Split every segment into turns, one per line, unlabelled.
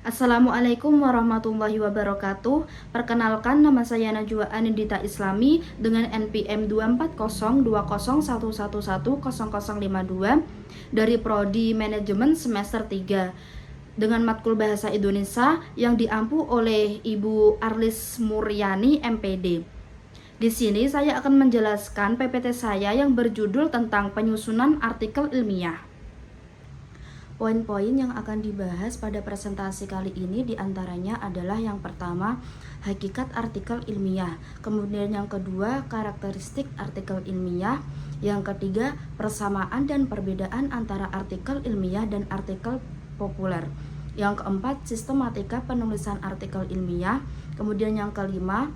Assalamualaikum warahmatullahi wabarakatuh. Perkenalkan, nama saya Najwa Anindita Islami dengan NPM 2402011110052 dari Prodi Manajemen semester 3 dengan matkul Bahasa Indonesia yang diampu oleh Ibu Arlis Muryani MPD. Di sini saya akan menjelaskan PPT saya yang berjudul tentang penyusunan artikel ilmiah. Poin-poin yang akan dibahas pada presentasi kali ini diantaranya adalah yang pertama, hakikat artikel ilmiah. Kemudian yang kedua, karakteristik artikel ilmiah. Yang ketiga, persamaan dan perbedaan antara artikel ilmiah dan artikel populer. Yang keempat, sistematika penulisan artikel ilmiah. Kemudian yang kelima,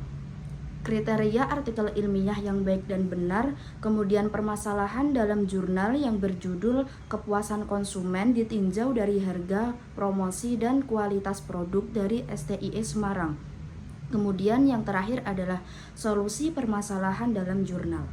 kriteria artikel ilmiah yang baik dan benar, kemudian permasalahan dalam jurnal yang berjudul kepuasan konsumen ditinjau dari harga, promosi, dan kualitas produk dari STIE Semarang. Kemudian yang terakhir adalah solusi permasalahan dalam jurnal.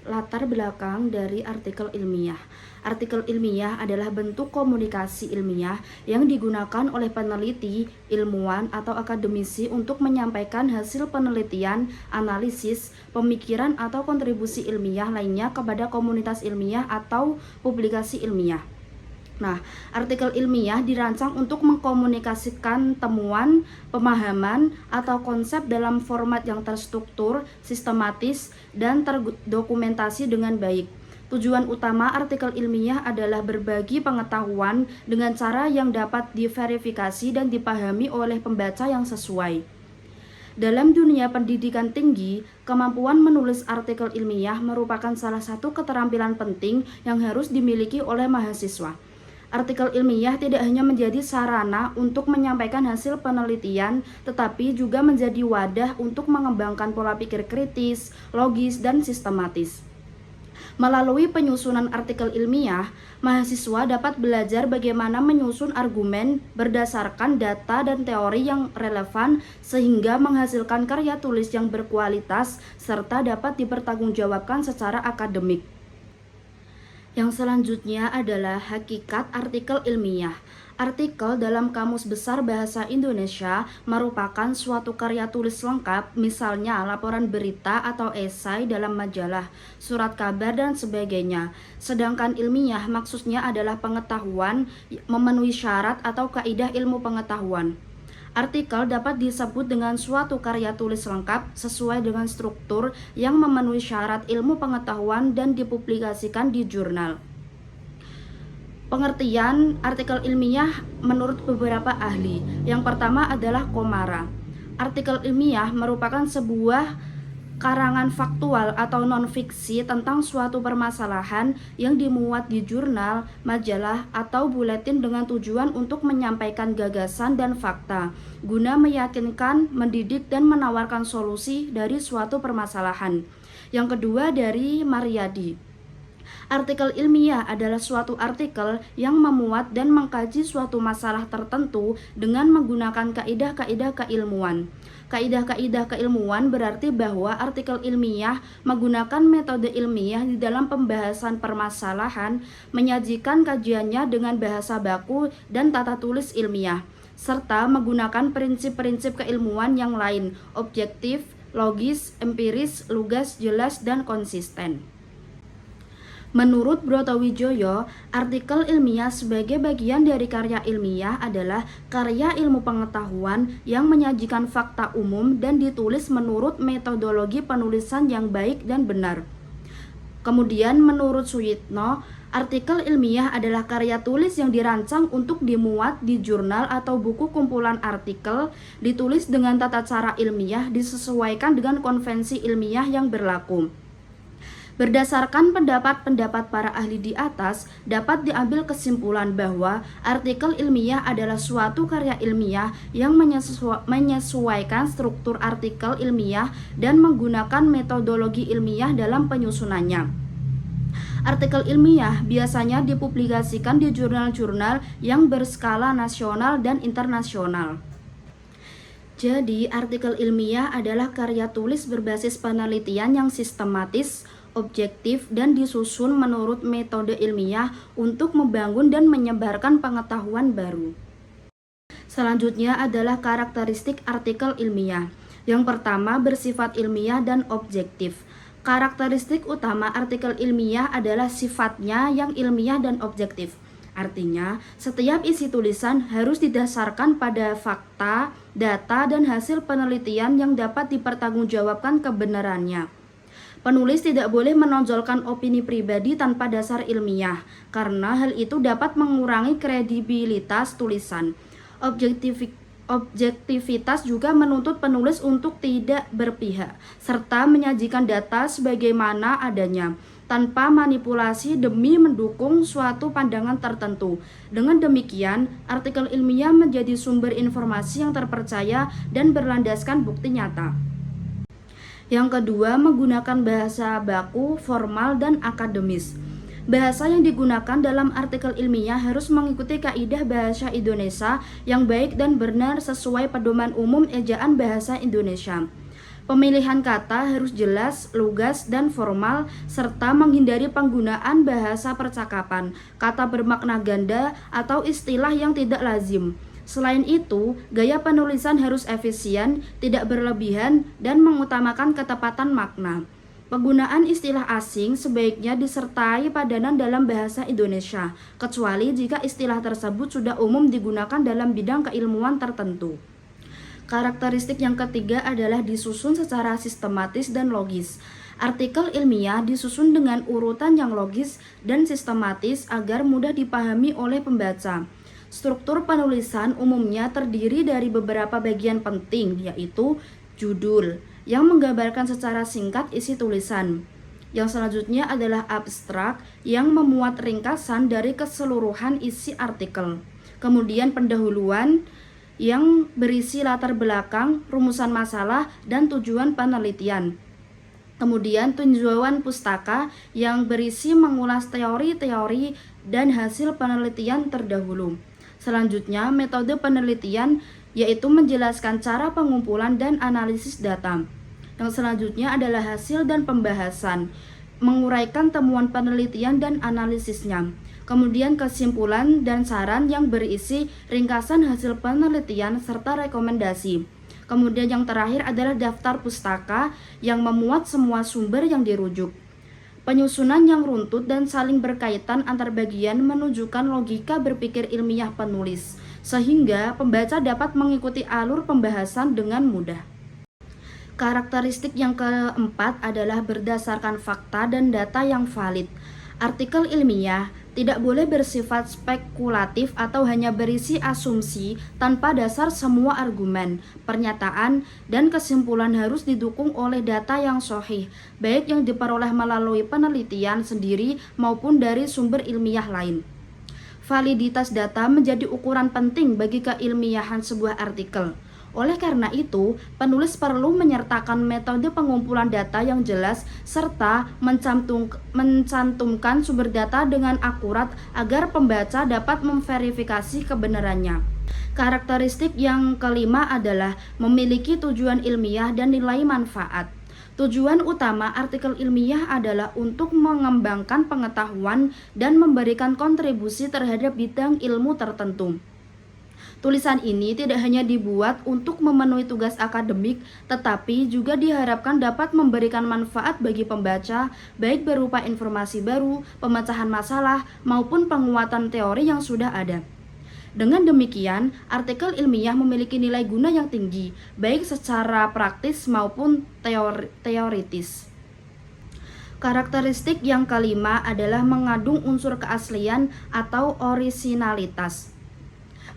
Latar belakang dari artikel ilmiah. Artikel ilmiah adalah bentuk komunikasi ilmiah yang digunakan oleh peneliti, ilmuwan, atau akademisi untuk menyampaikan hasil penelitian, analisis, pemikiran, atau kontribusi ilmiah lainnya kepada komunitas ilmiah atau publikasi ilmiah. Nah, artikel ilmiah dirancang untuk mengkomunikasikan temuan, pemahaman, atau konsep dalam format yang terstruktur, sistematis, dan terdokumentasi dengan baik. Tujuan utama artikel ilmiah adalah berbagi pengetahuan dengan cara yang dapat diverifikasi dan dipahami oleh pembaca yang sesuai. Dalam dunia pendidikan tinggi, kemampuan menulis artikel ilmiah merupakan salah satu keterampilan penting yang harus dimiliki oleh mahasiswa. Artikel ilmiah tidak hanya menjadi sarana untuk menyampaikan hasil penelitian, tetapi juga menjadi wadah untuk mengembangkan pola pikir kritis, logis, dan sistematis. Melalui penyusunan artikel ilmiah, mahasiswa dapat belajar bagaimana menyusun argumen berdasarkan data dan teori yang relevan sehingga menghasilkan karya tulis yang berkualitas serta dapat dipertanggungjawabkan secara akademik. Yang selanjutnya adalah hakikat artikel ilmiah. Artikel dalam Kamus Besar Bahasa Indonesia merupakan suatu karya tulis lengkap, misalnya laporan berita atau esai dalam majalah, surat kabar, dan sebagainya. Sedangkan ilmiah maksudnya adalah pengetahuan memenuhi syarat atau kaidah ilmu pengetahuan. Artikel dapat disebut dengan suatu karya tulis lengkap sesuai dengan struktur yang memenuhi syarat ilmu pengetahuan dan dipublikasikan di jurnal. Pengertian artikel ilmiah menurut beberapa ahli. Yang pertama adalah Komara. Artikel ilmiah merupakan sebuah karangan faktual atau non-fiksi tentang suatu permasalahan yang dimuat di jurnal, majalah, atau buletin dengan tujuan untuk menyampaikan gagasan dan fakta, guna meyakinkan, mendidik, dan menawarkan solusi dari suatu permasalahan. Yang kedua dari Mariadi. Artikel ilmiah adalah suatu artikel yang memuat dan mengkaji suatu masalah tertentu dengan menggunakan kaidah-kaidah keilmuan. Kaidah-kaidah keilmuan berarti bahwa artikel ilmiah menggunakan metode ilmiah di dalam pembahasan permasalahan, menyajikan kajiannya dengan bahasa baku dan tata tulis ilmiah, serta menggunakan prinsip-prinsip keilmuan yang lain, objektif, logis, empiris, lugas, jelas, dan konsisten. Menurut Brotowijoyo, artikel ilmiah sebagai bagian dari karya ilmiah adalah karya ilmu pengetahuan yang menyajikan fakta umum dan ditulis menurut metodologi penulisan yang baik dan benar. Kemudian menurut Suyitno, artikel ilmiah adalah karya tulis yang dirancang untuk dimuat di jurnal atau buku kumpulan artikel, ditulis dengan tata cara ilmiah disesuaikan dengan konvensi ilmiah yang berlaku. Berdasarkan pendapat-pendapat para ahli di atas, dapat diambil kesimpulan bahwa artikel ilmiah adalah suatu karya ilmiah yang menyesuaikan struktur artikel ilmiah dan menggunakan metodologi ilmiah dalam penyusunannya. Artikel ilmiah biasanya dipublikasikan di jurnal-jurnal yang berskala nasional dan internasional. Jadi, artikel ilmiah adalah karya tulis berbasis penelitian yang sistematis, objektif, dan disusun menurut metode ilmiah untuk membangun dan menyebarkan pengetahuan baru. Selanjutnya adalah karakteristik artikel ilmiah. Yang pertama bersifat ilmiah dan objektif. Karakteristik utama artikel ilmiah adalah sifatnya yang ilmiah dan objektif. Artinya, setiap isi tulisan harus didasarkan pada fakta, data, dan hasil penelitian yang dapat dipertanggungjawabkan kebenarannya. Penulis tidak boleh menonjolkan opini pribadi tanpa dasar ilmiah, karena hal itu dapat mengurangi kredibilitas tulisan. Objektivitas juga menuntut penulis untuk tidak berpihak, serta menyajikan data sebagaimana adanya, tanpa manipulasi demi mendukung suatu pandangan tertentu. Dengan demikian, artikel ilmiah menjadi sumber informasi yang terpercaya dan berlandaskan bukti nyata. Yang kedua, menggunakan bahasa baku, formal, dan akademis. Bahasa yang digunakan dalam artikel ilmiah harus mengikuti kaidah bahasa Indonesia yang baik dan benar sesuai pedoman umum ejaan bahasa Indonesia. Pemilihan kata harus jelas, lugas, dan formal, serta menghindari penggunaan bahasa percakapan, kata bermakna ganda, atau istilah yang tidak lazim. Selain itu, gaya penulisan harus efisien, tidak berlebihan, dan mengutamakan ketepatan makna. Penggunaan istilah asing sebaiknya disertai padanan dalam bahasa Indonesia, kecuali jika istilah tersebut sudah umum digunakan dalam bidang keilmuan tertentu. Karakteristik yang ketiga adalah disusun secara sistematis dan logis. Artikel ilmiah disusun dengan urutan yang logis dan sistematis agar mudah dipahami oleh pembaca. Struktur penulisan umumnya terdiri dari beberapa bagian penting, yaitu judul, yang menggambarkan secara singkat isi tulisan. Yang selanjutnya adalah abstrak, yang memuat ringkasan dari keseluruhan isi artikel. Kemudian pendahuluan, yang berisi latar belakang, rumusan masalah, dan tujuan penelitian. Kemudian tinjauan pustaka yang berisi mengulas teori-teori dan hasil penelitian terdahulu. Selanjutnya, metode penelitian, yaitu menjelaskan cara pengumpulan dan analisis data. Yang selanjutnya adalah hasil dan pembahasan, menguraikan temuan penelitian dan analisisnya. Kemudian kesimpulan dan saran yang berisi ringkasan hasil penelitian serta rekomendasi. Kemudian yang terakhir adalah daftar pustaka yang memuat semua sumber yang dirujuk. Penyusunan yang runtut dan saling berkaitan antar bagian menunjukkan logika berpikir ilmiah penulis, sehingga pembaca dapat mengikuti alur pembahasan dengan mudah. Karakteristik yang keempat adalah berdasarkan fakta dan data yang valid. Artikel ilmiah tidak boleh bersifat spekulatif atau hanya berisi asumsi tanpa dasar. Semua argumen, pernyataan, dan kesimpulan harus didukung oleh data yang sahih, baik yang diperoleh melalui penelitian sendiri maupun dari sumber ilmiah lain. Validitas data menjadi ukuran penting bagi keilmiahan sebuah artikel. Oleh karena itu, penulis perlu menyertakan metode pengumpulan data yang jelas serta mencantumkan sumber data dengan akurat agar pembaca dapat memverifikasi kebenarannya. Karakteristik yang kelima adalah memiliki tujuan ilmiah dan nilai manfaat. Tujuan utama artikel ilmiah adalah untuk mengembangkan pengetahuan dan memberikan kontribusi terhadap bidang ilmu tertentu. Tulisan ini tidak hanya dibuat untuk memenuhi tugas akademik, tetapi juga diharapkan dapat memberikan manfaat bagi pembaca, baik berupa informasi baru, pemecahan masalah, maupun penguatan teori yang sudah ada. Dengan demikian, artikel ilmiah memiliki nilai guna yang tinggi, baik secara praktis maupun teoritis. Karakteristik yang kelima adalah mengandung unsur keaslian atau orisinalitas.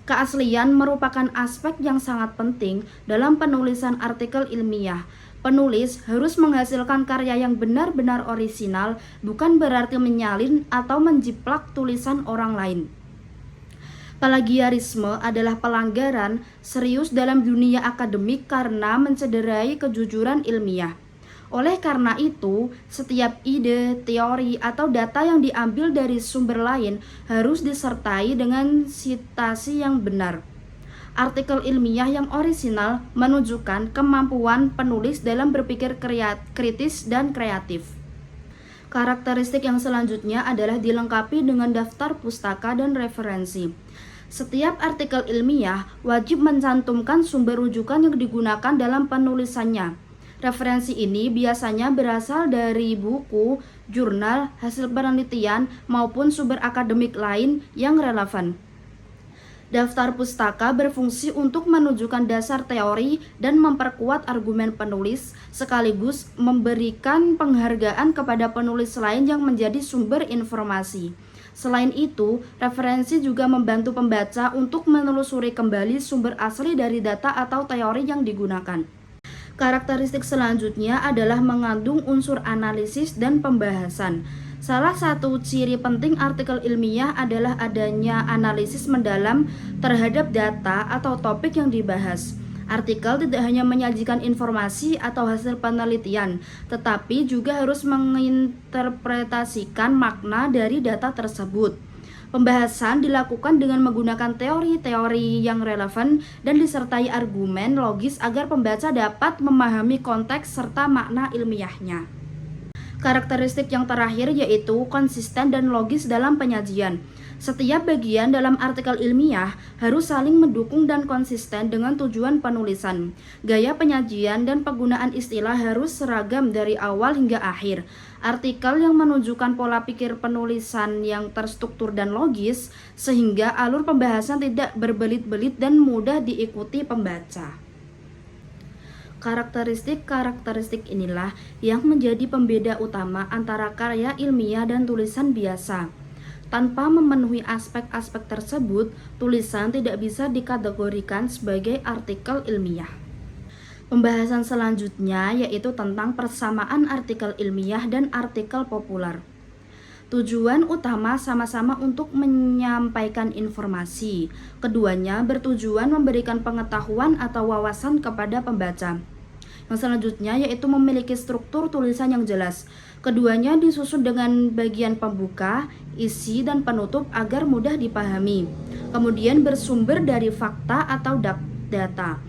Keaslian merupakan aspek yang sangat penting dalam penulisan artikel ilmiah. Penulis harus menghasilkan karya yang benar-benar orisinal, bukan berarti menyalin atau menjiplak tulisan orang lain. Plagiarisme adalah pelanggaran serius dalam dunia akademik karena mencederai kejujuran ilmiah. Oleh karena itu, setiap ide, teori, atau data yang diambil dari sumber lain harus disertai dengan sitasi yang benar. Artikel ilmiah yang orisinal menunjukkan kemampuan penulis dalam berpikir kritis dan kreatif. Karakteristik yang selanjutnya adalah dilengkapi dengan daftar pustaka dan referensi. Setiap artikel ilmiah wajib mencantumkan sumber rujukan yang digunakan dalam penulisannya. Referensi ini biasanya berasal dari buku, jurnal, hasil penelitian, maupun sumber akademik lain yang relevan. Daftar pustaka berfungsi untuk menunjukkan dasar teori dan memperkuat argumen penulis, sekaligus memberikan penghargaan kepada penulis lain yang menjadi sumber informasi. Selain itu, referensi juga membantu pembaca untuk menelusuri kembali sumber asli dari data atau teori yang digunakan. Karakteristik selanjutnya adalah mengandung unsur analisis dan pembahasan. Salah satu ciri penting artikel ilmiah adalah adanya analisis mendalam terhadap data atau topik yang dibahas. Artikel tidak hanya menyajikan informasi atau hasil penelitian, tetapi juga harus menginterpretasikan makna dari data tersebut. Pembahasan dilakukan dengan menggunakan teori-teori yang relevan dan disertai argumen logis agar pembaca dapat memahami konteks serta makna ilmiahnya. Karakteristik yang terakhir yaitu konsisten dan logis dalam penyajian. Setiap bagian dalam artikel ilmiah harus saling mendukung dan konsisten dengan tujuan penulisan. Gaya penyajian dan penggunaan istilah harus seragam dari awal hingga akhir. Artikel yang menunjukkan pola pikir penulisan yang terstruktur dan logis, sehingga alur pembahasan tidak berbelit-belit dan mudah diikuti pembaca. Karakteristik inilah yang menjadi pembeda utama antara karya ilmiah dan tulisan biasa. Tanpa memenuhi aspek-aspek tersebut, tulisan tidak bisa dikategorikan sebagai artikel ilmiah. Pembahasan selanjutnya yaitu tentang persamaan artikel ilmiah dan artikel populer. Tujuan utama sama-sama untuk menyampaikan informasi. Keduanya bertujuan memberikan pengetahuan atau wawasan kepada pembaca. Yang selanjutnya yaitu memiliki struktur tulisan yang jelas. Keduanya disusun dengan bagian pembuka, isi, dan penutup agar mudah dipahami. Kemudian bersumber dari fakta atau data.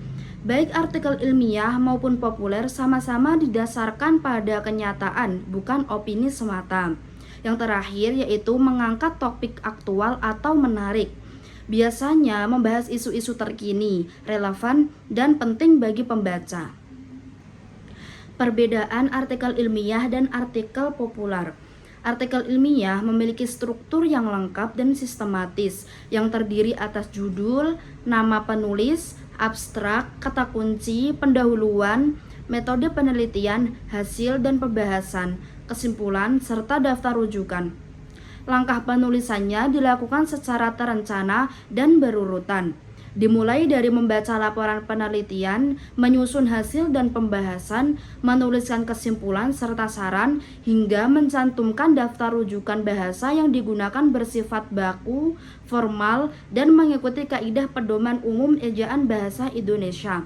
Baik artikel ilmiah maupun populer sama-sama didasarkan pada kenyataan, bukan opini semata. Yang terakhir yaitu mengangkat topik aktual atau menarik. Biasanya membahas isu-isu terkini, relevan, dan penting bagi pembaca. Perbedaan artikel ilmiah dan artikel populer. Artikel ilmiah memiliki struktur yang lengkap dan sistematis, yang terdiri atas judul, nama penulis, abstrak, kata kunci, pendahuluan, metode penelitian, hasil dan pembahasan, kesimpulan, serta daftar rujukan. Langkah penulisannya dilakukan secara terencana dan berurutan. Dimulai dari membaca laporan penelitian, menyusun hasil dan pembahasan, menuliskan kesimpulan serta saran, hingga mencantumkan daftar rujukan bahasa yang digunakan bersifat baku, formal, dan mengikuti kaidah pedoman umum ejaan bahasa Indonesia.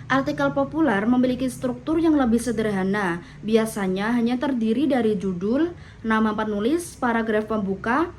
Artikel populer memiliki struktur yang lebih sederhana, biasanya hanya terdiri dari judul, nama penulis, paragraf pembuka,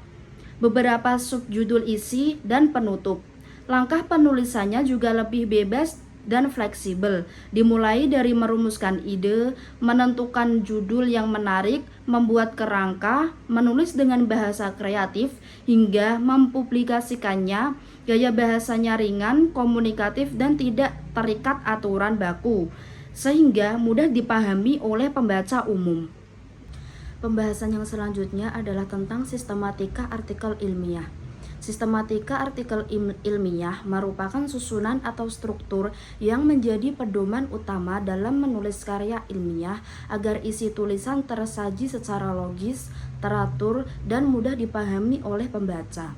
beberapa subjudul isi, dan penutup. Langkah penulisannya juga lebih bebas dan fleksibel, dimulai dari merumuskan ide, menentukan judul yang menarik, membuat kerangka, menulis dengan bahasa kreatif, hingga mempublikasikannya. Gaya bahasanya ringan, komunikatif, dan tidak terikat aturan baku, sehingga mudah dipahami oleh pembaca umum. Pembahasan yang selanjutnya adalah tentang sistematika artikel ilmiah. Sistematika artikel ilmiah merupakan susunan atau struktur yang menjadi pedoman utama dalam menulis karya ilmiah agar isi tulisan tersaji secara logis, teratur, dan mudah dipahami oleh pembaca.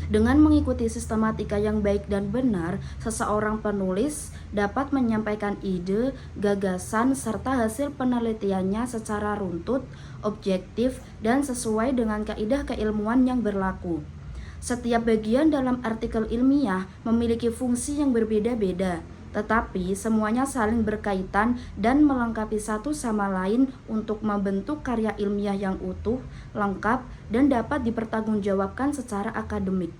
Dengan mengikuti sistematika yang baik dan benar, seseorang penulis dapat menyampaikan ide, gagasan, serta hasil penelitiannya secara runtut, objektif, dan sesuai dengan kaidah keilmuan yang berlaku. Setiap bagian dalam artikel ilmiah memiliki fungsi yang berbeda-beda, tetapi semuanya saling berkaitan dan melengkapi satu sama lain untuk membentuk karya ilmiah yang utuh, lengkap, dan dapat dipertanggungjawabkan secara akademik.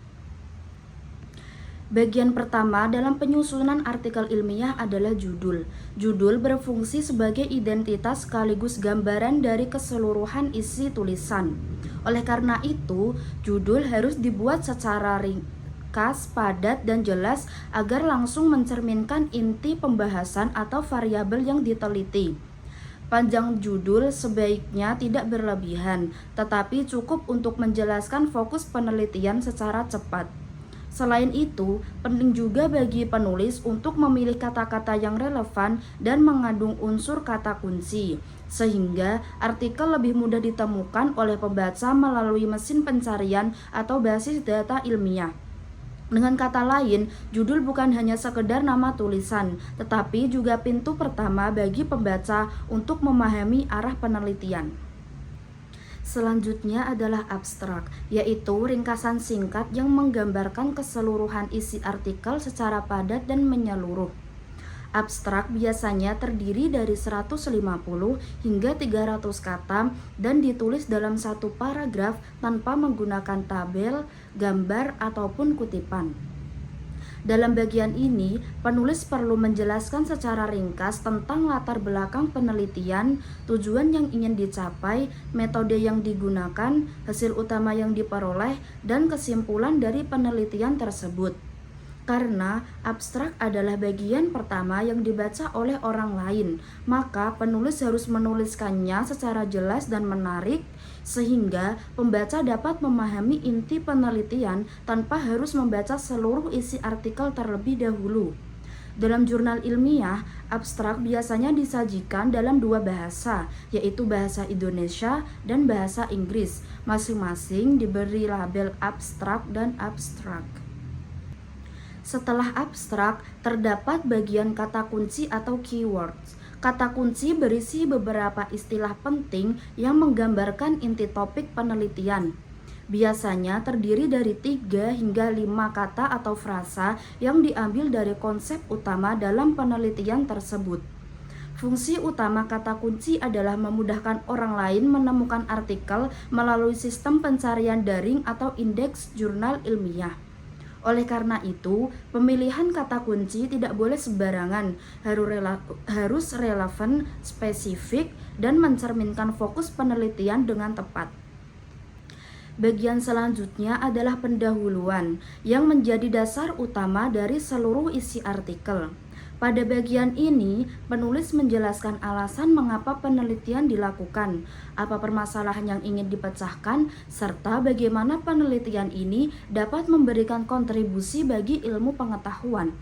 Bagian pertama dalam penyusunan artikel ilmiah adalah judul. Judul berfungsi sebagai identitas sekaligus gambaran dari keseluruhan isi tulisan. Oleh karena itu, judul harus dibuat secara ringkas, padat, dan jelas agar langsung mencerminkan inti pembahasan atau variabel yang diteliti. Panjang judul sebaiknya tidak berlebihan, tetapi cukup untuk menjelaskan fokus penelitian secara cepat. Selain itu, penting juga bagi penulis untuk memilih kata-kata yang relevan dan mengandung unsur kata kunci, sehingga artikel lebih mudah ditemukan oleh pembaca melalui mesin pencarian atau basis data ilmiah. Dengan kata lain, judul bukan hanya sekedar nama tulisan, tetapi juga pintu pertama bagi pembaca untuk memahami arah penelitian. Selanjutnya adalah abstrak, yaitu ringkasan singkat yang menggambarkan keseluruhan isi artikel secara padat dan menyeluruh. Abstrak biasanya terdiri dari 150 hingga 300 kata dan ditulis dalam satu paragraf tanpa menggunakan tabel, gambar, ataupun kutipan. Dalam bagian ini, penulis perlu menjelaskan secara ringkas tentang latar belakang penelitian, tujuan yang ingin dicapai, metode yang digunakan, hasil utama yang diperoleh, dan kesimpulan dari penelitian tersebut. Karena abstrak adalah bagian pertama yang dibaca oleh orang lain, maka penulis harus menuliskannya secara jelas dan menarik, sehingga pembaca dapat memahami inti penelitian tanpa harus membaca seluruh isi artikel terlebih dahulu. Dalam jurnal ilmiah, abstrak biasanya disajikan dalam dua bahasa, yaitu bahasa Indonesia dan bahasa Inggris. Masing-masing diberi label abstrak dan abstrak. Setelah abstrak, terdapat bagian kata kunci atau keywords. Kata kunci berisi beberapa istilah penting yang menggambarkan inti topik penelitian. Biasanya terdiri dari 3 hingga 5 kata atau frasa yang diambil dari konsep utama dalam penelitian tersebut. Fungsi utama kata kunci adalah memudahkan orang lain menemukan artikel melalui sistem pencarian daring atau indeks jurnal ilmiah. Oleh karena itu, pemilihan kata kunci tidak boleh sembarangan, harus relevan, spesifik, dan mencerminkan fokus penelitian dengan tepat. Bagian selanjutnya adalah pendahuluan, yang menjadi dasar utama dari seluruh isi artikel. Pada bagian ini, penulis menjelaskan alasan mengapa penelitian dilakukan, apa permasalahan yang ingin dipecahkan, serta bagaimana penelitian ini dapat memberikan kontribusi bagi ilmu pengetahuan.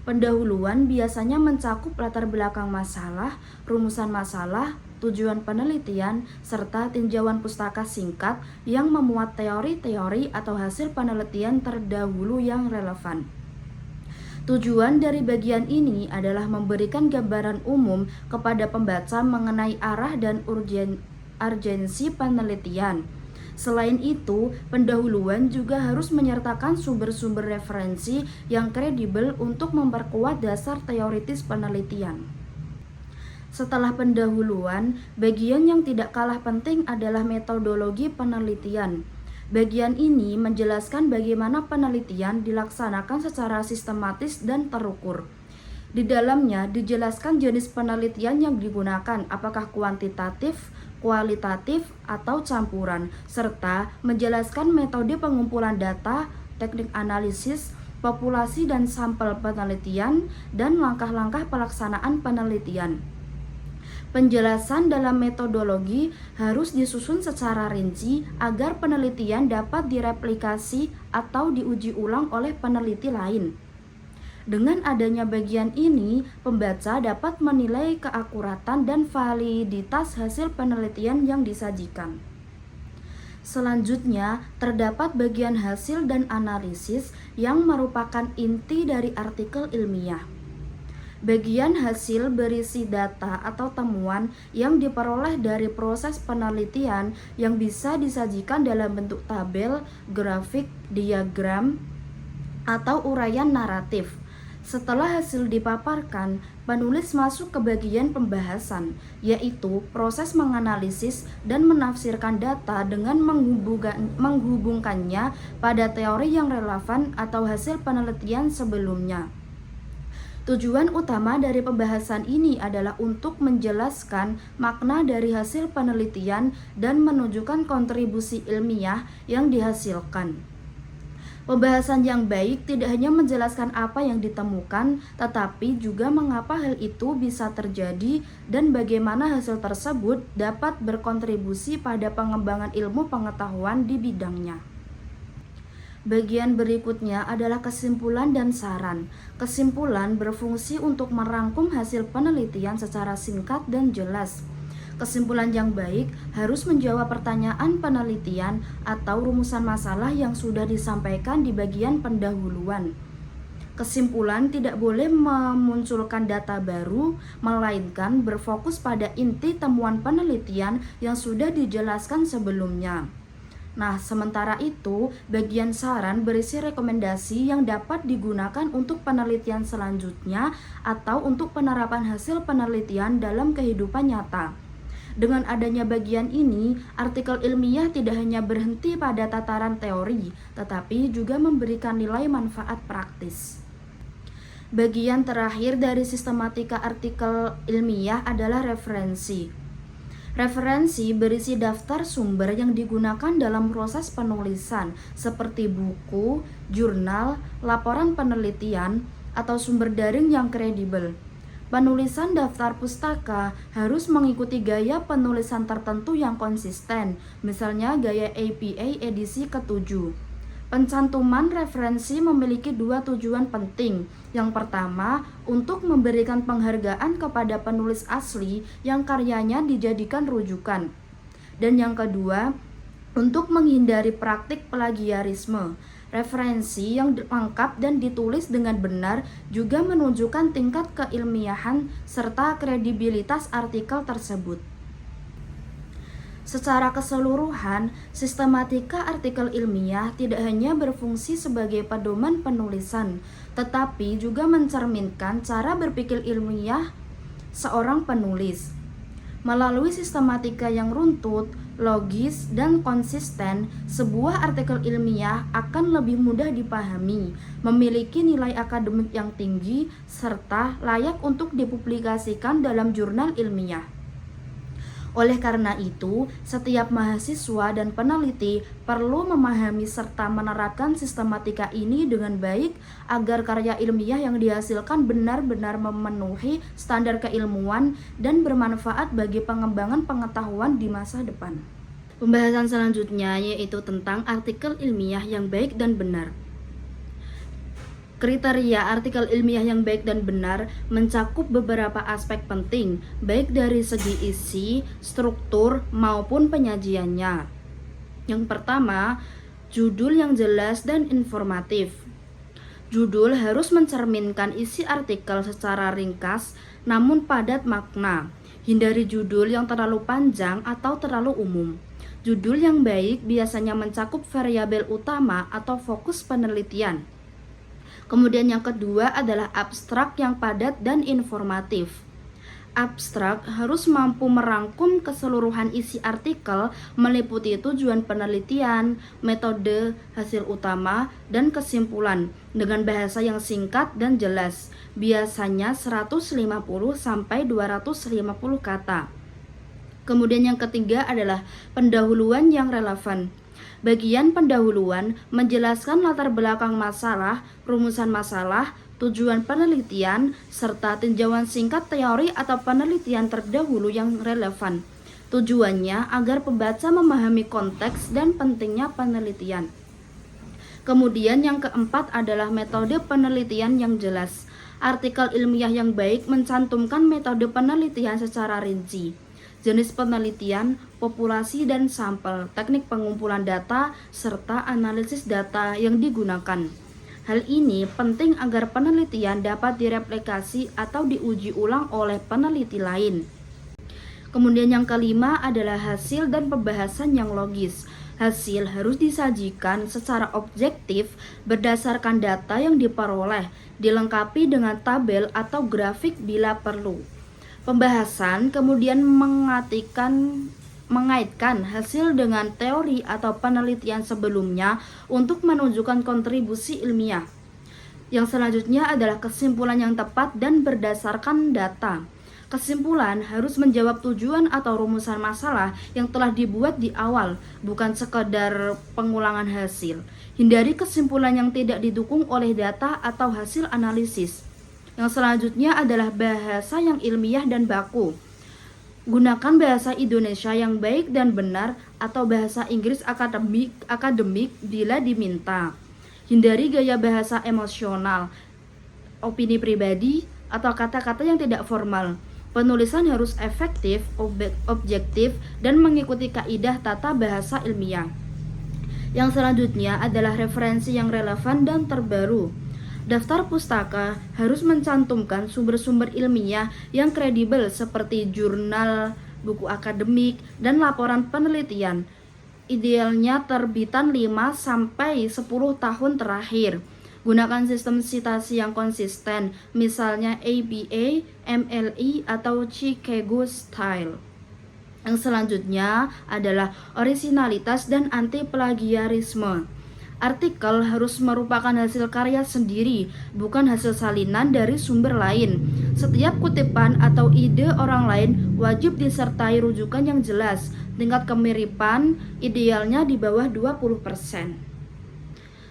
Pendahuluan biasanya mencakup latar belakang masalah, rumusan masalah, tujuan penelitian, serta tinjauan pustaka singkat yang memuat teori-teori atau hasil penelitian terdahulu yang relevan. Tujuan dari bagian ini adalah memberikan gambaran umum kepada pembaca mengenai arah dan urgensi penelitian. Selain itu, pendahuluan juga harus menyertakan sumber-sumber referensi yang kredibel untuk memperkuat dasar teoritis penelitian. Setelah pendahuluan, bagian yang tidak kalah penting adalah metodologi penelitian. Bagian ini menjelaskan bagaimana penelitian dilaksanakan secara sistematis dan terukur. Di dalamnya dijelaskan jenis penelitian yang digunakan, apakah kuantitatif, kualitatif, atau campuran, serta menjelaskan metode pengumpulan data, teknik analisis, populasi dan sampel penelitian, dan langkah-langkah pelaksanaan penelitian. Penjelasan dalam metodologi harus disusun secara rinci agar penelitian dapat direplikasi atau diuji ulang oleh peneliti lain. Dengan adanya bagian ini, pembaca dapat menilai keakuratan dan validitas hasil penelitian yang disajikan. Selanjutnya, terdapat bagian hasil dan analisis yang merupakan inti dari artikel ilmiah. Bagian hasil berisi data atau temuan yang diperoleh dari proses penelitian yang bisa disajikan dalam bentuk tabel, grafik, diagram, atau uraian naratif. Setelah hasil dipaparkan, penulis masuk ke bagian pembahasan, yaitu proses menganalisis dan menafsirkan data dengan menghubungkannya pada teori yang relevan atau hasil penelitian sebelumnya. Tujuan utama dari pembahasan ini adalah untuk menjelaskan makna dari hasil penelitian dan menunjukkan kontribusi ilmiah yang dihasilkan. Pembahasan yang baik tidak hanya menjelaskan apa yang ditemukan, tetapi juga mengapa hal itu bisa terjadi dan bagaimana hasil tersebut dapat berkontribusi pada pengembangan ilmu pengetahuan di bidangnya. Bagian berikutnya adalah kesimpulan dan saran. Kesimpulan berfungsi untuk merangkum hasil penelitian secara singkat dan jelas. Kesimpulan yang baik harus menjawab pertanyaan penelitian atau rumusan masalah yang sudah disampaikan di bagian pendahuluan. Kesimpulan tidak boleh memunculkan data baru, melainkan berfokus pada inti temuan penelitian yang sudah dijelaskan sebelumnya. Nah, sementara itu, bagian saran berisi rekomendasi yang dapat digunakan untuk penelitian selanjutnya atau untuk penerapan hasil penelitian dalam kehidupan nyata. Dengan adanya bagian ini, artikel ilmiah tidak hanya berhenti pada tataran teori, tetapi juga memberikan nilai manfaat praktis. Bagian terakhir dari sistematika artikel ilmiah adalah referensi. Referensi berisi daftar sumber yang digunakan dalam proses penulisan, seperti buku, jurnal, laporan penelitian, atau sumber daring yang kredibel. Penulisan daftar pustaka harus mengikuti gaya penulisan tertentu yang konsisten, misalnya gaya APA edisi ke-7. Pencantuman referensi memiliki dua tujuan penting. Yang pertama, untuk memberikan penghargaan kepada penulis asli yang karyanya dijadikan rujukan. Dan yang kedua, untuk menghindari praktik plagiarisme. Referensi yang lengkap dan ditulis dengan benar juga menunjukkan tingkat keilmiahan serta kredibilitas artikel tersebut. Secara keseluruhan, sistematika artikel ilmiah tidak hanya berfungsi sebagai pedoman penulisan, tetapi juga mencerminkan cara berpikir ilmiah seorang penulis. Melalui sistematika yang runtut, logis, dan konsisten, sebuah artikel ilmiah akan lebih mudah dipahami, memiliki nilai akademik yang tinggi, serta layak untuk dipublikasikan dalam jurnal ilmiah. Oleh karena itu, setiap mahasiswa dan peneliti perlu memahami serta menerapkan sistematika ini dengan baik agar karya ilmiah yang dihasilkan benar-benar memenuhi standar keilmuan dan bermanfaat bagi pengembangan pengetahuan di masa depan. Pembahasan selanjutnya yaitu tentang artikel ilmiah yang baik dan benar. Kriteria artikel ilmiah yang baik dan benar mencakup beberapa aspek penting, baik dari segi isi, struktur, maupun penyajiannya. Yang pertama, judul yang jelas dan informatif. Judul harus mencerminkan isi artikel secara ringkas namun padat makna. Hindari judul yang terlalu panjang atau terlalu umum. Judul yang baik biasanya mencakup variabel utama atau fokus penelitian. Kemudian yang kedua adalah abstrak yang padat dan informatif. Abstrak harus mampu merangkum keseluruhan isi artikel meliputi tujuan penelitian, metode, hasil utama, dan kesimpulan dengan bahasa yang singkat dan jelas, biasanya 150-250 kata. Kemudian yang ketiga adalah pendahuluan yang relevan. Bagian pendahuluan menjelaskan latar belakang masalah, rumusan masalah, tujuan penelitian, serta tinjauan singkat teori atau penelitian terdahulu yang relevan. Tujuannya agar pembaca memahami konteks dan pentingnya penelitian. Kemudian yang keempat adalah metode penelitian yang jelas. Artikel ilmiah yang baik mencantumkan metode penelitian secara rinci. Jenis penelitian, populasi dan sampel, teknik pengumpulan data, serta analisis data yang digunakan. Hal ini penting agar penelitian dapat direplikasi atau diuji ulang oleh peneliti lain. Kemudian yang kelima adalah hasil dan pembahasan yang logis. Hasil harus disajikan secara objektif berdasarkan data yang diperoleh dilengkapi dengan tabel atau grafik bila perlu. Pembahasan kemudian mengaitkan hasil dengan teori atau penelitian sebelumnya untuk menunjukkan kontribusi ilmiah. Yang selanjutnya adalah kesimpulan yang tepat dan berdasarkan data. Kesimpulan harus menjawab tujuan atau rumusan masalah yang telah dibuat di awal, bukan sekedar pengulangan hasil. Hindari kesimpulan yang tidak didukung oleh data atau hasil analisis. Yang selanjutnya adalah bahasa yang ilmiah dan baku. Gunakan bahasa Indonesia yang baik dan benar atau bahasa Inggris akademik bila diminta. Hindari gaya bahasa emosional, opini pribadi, atau kata-kata yang tidak formal. Penulisan harus efektif, objektif, dan mengikuti kaidah tata bahasa ilmiah. Yang selanjutnya adalah referensi yang relevan dan terbaru. Daftar pustaka harus mencantumkan sumber-sumber ilmiah yang kredibel seperti jurnal, buku akademik, dan laporan penelitian. Idealnya terbitan 5-10 tahun terakhir. Gunakan sistem sitasi yang konsisten, misalnya ABA, MLE, atau Chicago Style. Yang selanjutnya adalah orisinalitas dan anti-plagiarisme. Artikel harus merupakan hasil karya sendiri, bukan hasil salinan dari sumber lain. Setiap kutipan atau ide orang lain wajib disertai rujukan yang jelas. Tingkat kemiripan idealnya di bawah 20%.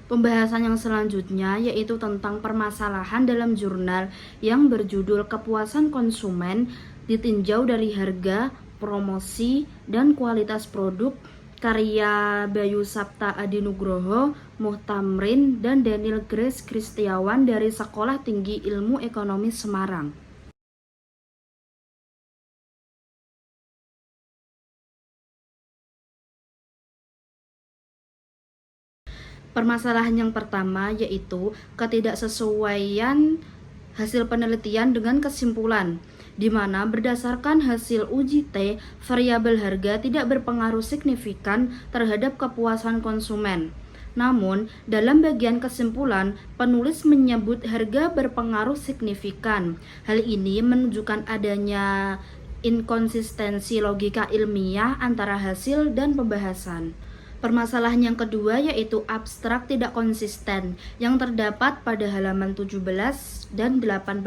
Pembahasan yang selanjutnya yaitu tentang permasalahan dalam jurnal yang berjudul kepuasan konsumen ditinjau dari harga, promosi, dan kualitas produk, karya Bayu Sapta Adinugroho, Muhtamrin, dan Daniel Grace Kristiawan dari Sekolah Tinggi Ilmu Ekonomi Semarang. Permasalahan yang pertama yaitu ketidaksesuaian hasil penelitian dengan kesimpulan, di mana berdasarkan hasil uji T, variabel harga tidak berpengaruh signifikan terhadap kepuasan konsumen. Namun, dalam bagian kesimpulan, penulis menyebut harga berpengaruh signifikan. Hal ini menunjukkan adanya inkonsistensi logika ilmiah antara hasil dan pembahasan. Permasalahan yang kedua yaitu abstrak tidak konsisten yang terdapat pada halaman 17 dan 18.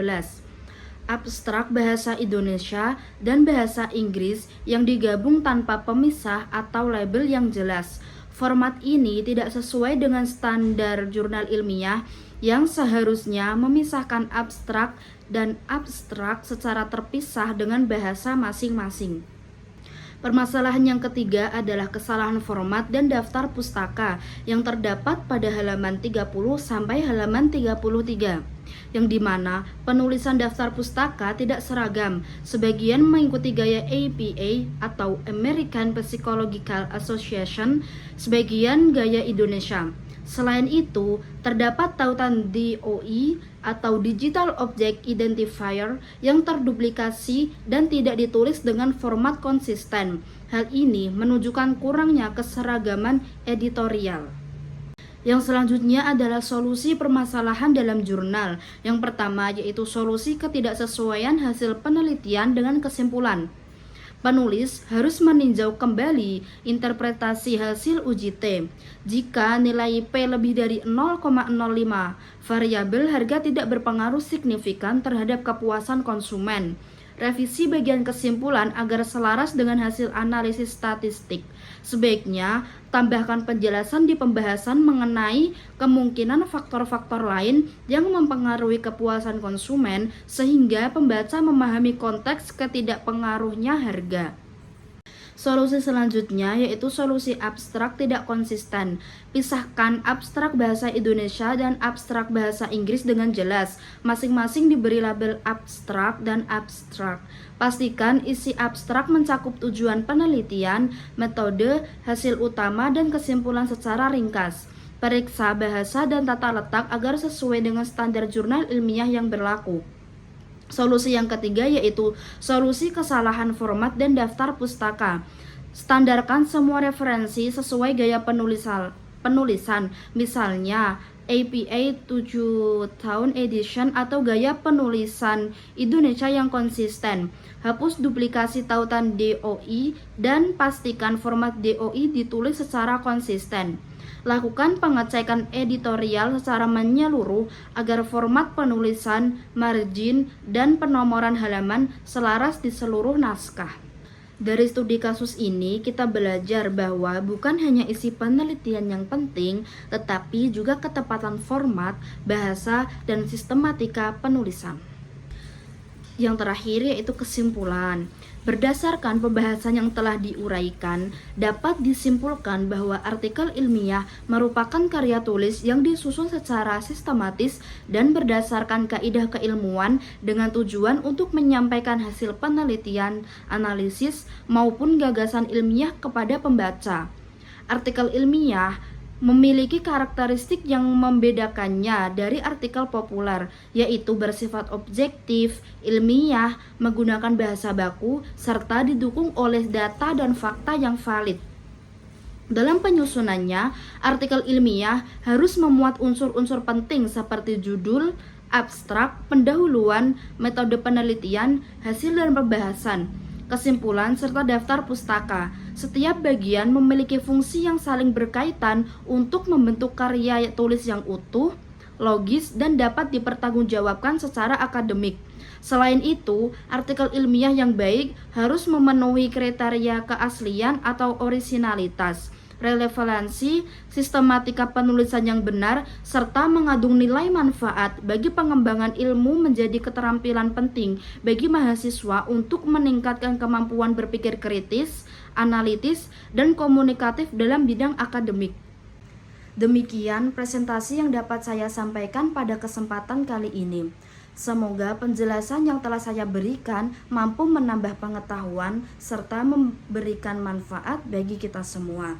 Abstrak bahasa Indonesia dan bahasa Inggris yang digabung tanpa pemisah atau label yang jelas. Format ini tidak sesuai dengan standar jurnal ilmiah yang seharusnya memisahkan abstrak dan abstrak secara terpisah dengan bahasa masing-masing. Permasalahan yang ketiga adalah kesalahan format dan daftar pustaka yang terdapat pada halaman 30 sampai halaman 33, yang dimana penulisan daftar pustaka tidak seragam, sebagian mengikuti gaya APA atau American Psychological Association, sebagian gaya Indonesia. Selain itu, terdapat tautan DOI atau Digital Object Identifier yang terduplikasi dan tidak ditulis dengan format konsisten. Hal ini menunjukkan kurangnya keseragaman editorial. Yang selanjutnya adalah solusi permasalahan dalam jurnal. Yang pertama yaitu solusi ketidaksesuaian hasil penelitian dengan kesimpulan. Penulis harus meninjau kembali interpretasi hasil uji T. Jika nilai P lebih dari 0,05, variabel harga tidak berpengaruh signifikan terhadap kepuasan konsumen. Revisi bagian kesimpulan agar selaras dengan hasil analisis statistik. Sebaiknya tambahkan penjelasan di pembahasan mengenai kemungkinan faktor-faktor lain yang mempengaruhi kepuasan konsumen sehingga pembaca memahami konteks ketidakpengaruhnya harga. Solusi selanjutnya yaitu solusi abstrak tidak konsisten. Pisahkan abstrak bahasa Indonesia dan abstrak bahasa Inggris dengan jelas. Masing-masing diberi label abstrak dan abstrak. Pastikan isi abstrak mencakup tujuan penelitian, metode, hasil utama, dan kesimpulan secara ringkas. Periksa bahasa dan tata letak agar sesuai dengan standar jurnal ilmiah yang berlaku. Solusi yang ketiga yaitu solusi kesalahan format dan daftar pustaka. Standarkan semua referensi sesuai gaya penulisan, misalnya APA 7 tahun edition atau gaya penulisan Indonesia yang konsisten. Hapus duplikasi tautan DOI dan pastikan format DOI ditulis secara konsisten. Lakukan pengecekan editorial secara menyeluruh agar format penulisan, margin, dan penomoran halaman selaras di seluruh naskah. Dari studi kasus ini, kita belajar bahwa bukan hanya isi penelitian yang penting, tetapi juga ketepatan format, bahasa, dan sistematika penulisan. Yang terakhir yaitu kesimpulan. Berdasarkan pembahasan yang telah diuraikan, dapat disimpulkan bahwa artikel ilmiah merupakan karya tulis yang disusun secara sistematis dan berdasarkan kaidah keilmuan dengan tujuan untuk menyampaikan hasil penelitian, analisis, maupun gagasan ilmiah kepada pembaca. Artikel ilmiah memiliki karakteristik yang membedakannya dari artikel populer, yaitu bersifat objektif, ilmiah, menggunakan bahasa baku, serta didukung oleh data dan fakta yang valid. Dalam penyusunannya, artikel ilmiah harus memuat unsur-unsur penting seperti judul, abstrak, pendahuluan, metode penelitian, hasil dan pembahasan, kesimpulan, serta daftar pustaka. Setiap bagian memiliki fungsi yang saling berkaitan untuk membentuk karya tulis yang utuh, logis, dan dapat dipertanggungjawabkan secara akademik. Selain itu, artikel ilmiah yang baik harus memenuhi kriteria keaslian atau orisinalitas, relevansi, sistematika penulisan yang benar, serta mengandung nilai manfaat bagi pengembangan ilmu menjadi keterampilan penting bagi mahasiswa untuk meningkatkan kemampuan berpikir kritis, analitis, dan komunikatif dalam bidang akademik. Demikian presentasi yang dapat saya sampaikan pada kesempatan kali ini. Semoga penjelasan yang telah saya berikan mampu menambah pengetahuan serta memberikan manfaat bagi kita semua.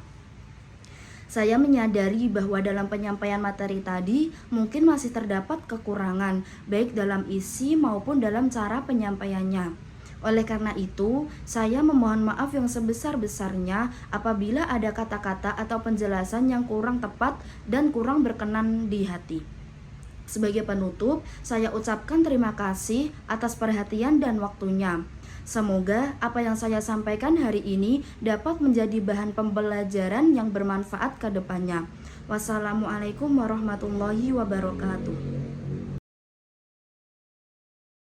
Saya menyadari bahwa dalam penyampaian materi tadi mungkin masih terdapat kekurangan, baik dalam isi maupun dalam cara penyampaiannya. Oleh karena itu, saya memohon maaf yang sebesar-besarnya apabila ada kata-kata atau penjelasan yang kurang tepat dan kurang berkenan di hati. Sebagai penutup, saya ucapkan terima kasih atas perhatian dan waktunya. Semoga apa yang saya sampaikan hari ini dapat menjadi bahan pembelajaran yang bermanfaat ke depannya. Wassalamualaikum warahmatullahi wabarakatuh.